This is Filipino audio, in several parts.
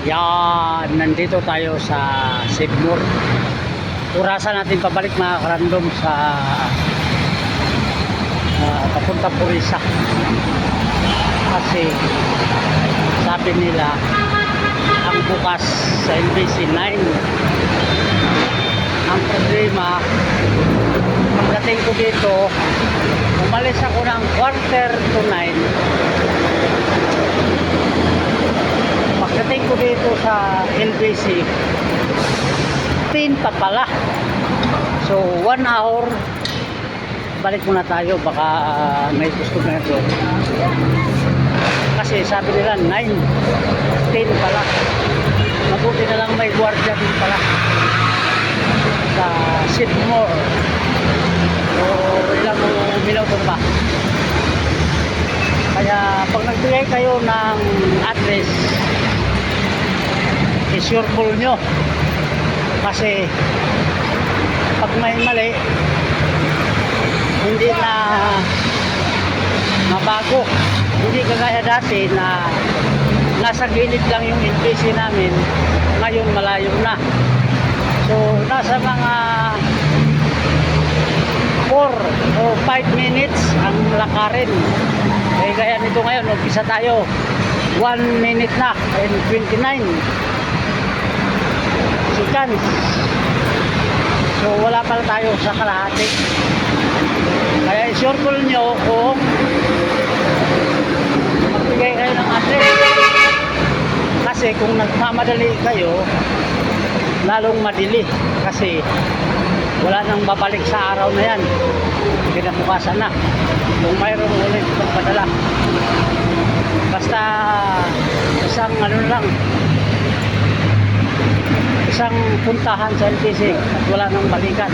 Yan, nandito tayo sa Sibmore. Orasan natin pabalik mga karandom sa papunta Purisa. Kasi sabi nila ang bukas sa NBC 9. Ang problema, pagdating ko dito, umalis ako ng 8:45. Pagdating ko dito sa LBC 10 pa pala. So 1 hour. Balik muna tayo, baka may customer doon. Kasi sabi nila 9, 10 pala. Mabuti na lang may gwardiya din pala sa Sibmore. So ilang minuto pa. Kaya pag nagbigay kayo ng address, i-sure call nyo. Kasi pag may mali, hindi na mabago. Hindi kagaya dati na nasa gilid lang yung NPC namin, ngayon malayo na. So nasa mga 4 o 5 minutes ang lakarin. Eh kaya nito ngayon, umpisa tayo 1 minute na and 29 seconds. So wala pala tayo sa kalahati. Kaya i-sure call nyo kung magbigay kayo ng address. Kasi kung nagmamadali kayo, lalong madili. Kasi wala nang babalik sa araw na yan. Kinabukasan na. Kung mayroong ulit pagpadala. Basta isang isang puntahan sa LTC at wala nang balikan.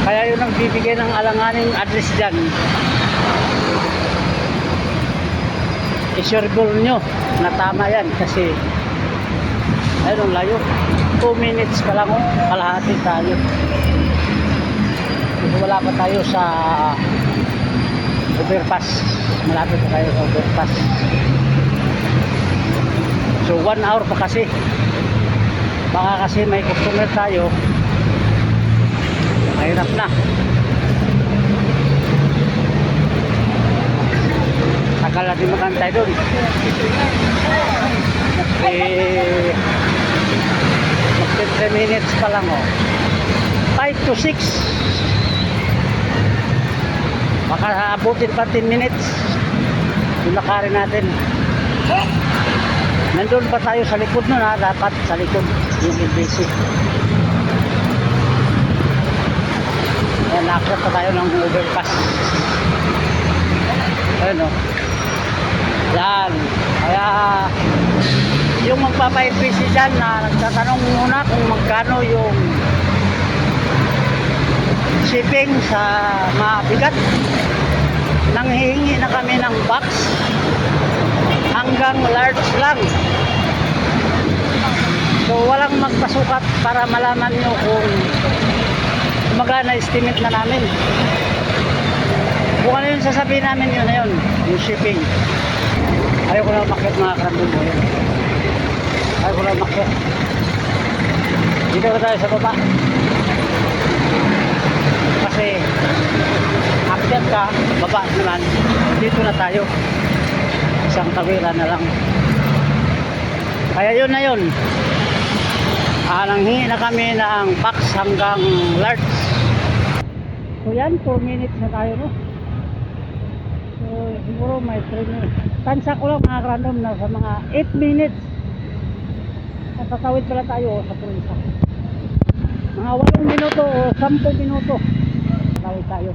Kaya yun ang bibigay ng alanganing address dyan. I-sure nyo na tama yan kasi ayun ang layo. 2 minutes pa lang, kalahati tayo. Kasi wala pa tayo sa overpass. Malapit pa tayo sa overpass. So 1 hour pa kasi. Baka kasi may customer tayo, mahirap na. Tagal natin makantay doon. Magti 3 minutes pa lang, oh. 5 to 6. Baka abutin pa 10 minutes yung lakarin natin. Nandun pa tayo sa likod nun, ha. Dapat sa likod yung LBC. Ayan, nakakot pa tayo ng overpass. Ayan, o. Yan. Kaya yung magpapa-LBC dyan na nagtatanong muna kung magkano yung shipping sa mabigat. Nanghihingi na kami ng box hanggang large lang. So walang magpasukat para malaman nyo kung magkano estimate na namin. Kung ano yung sasabihin namin, yun na yun, yung shipping. Ayaw ko lang umakyat mga karandun mo yun. Ayaw ko lang umakyat. Dito na tayo sa baba. Kasi akyat ka, baba naman, dito na tayo. Isang tawira na lang. Kaya yun na yun. Nanghingi na kami ng box hanggang large. So yan, 4 minutes na tayo, no? So siguro may 3 minutes. Tansa ko lang mga random na sa mga 8 minutes. Tatawid pala tayo sa Purisa. Mga 8 minuto o 10 minuto. Tatawid tayo.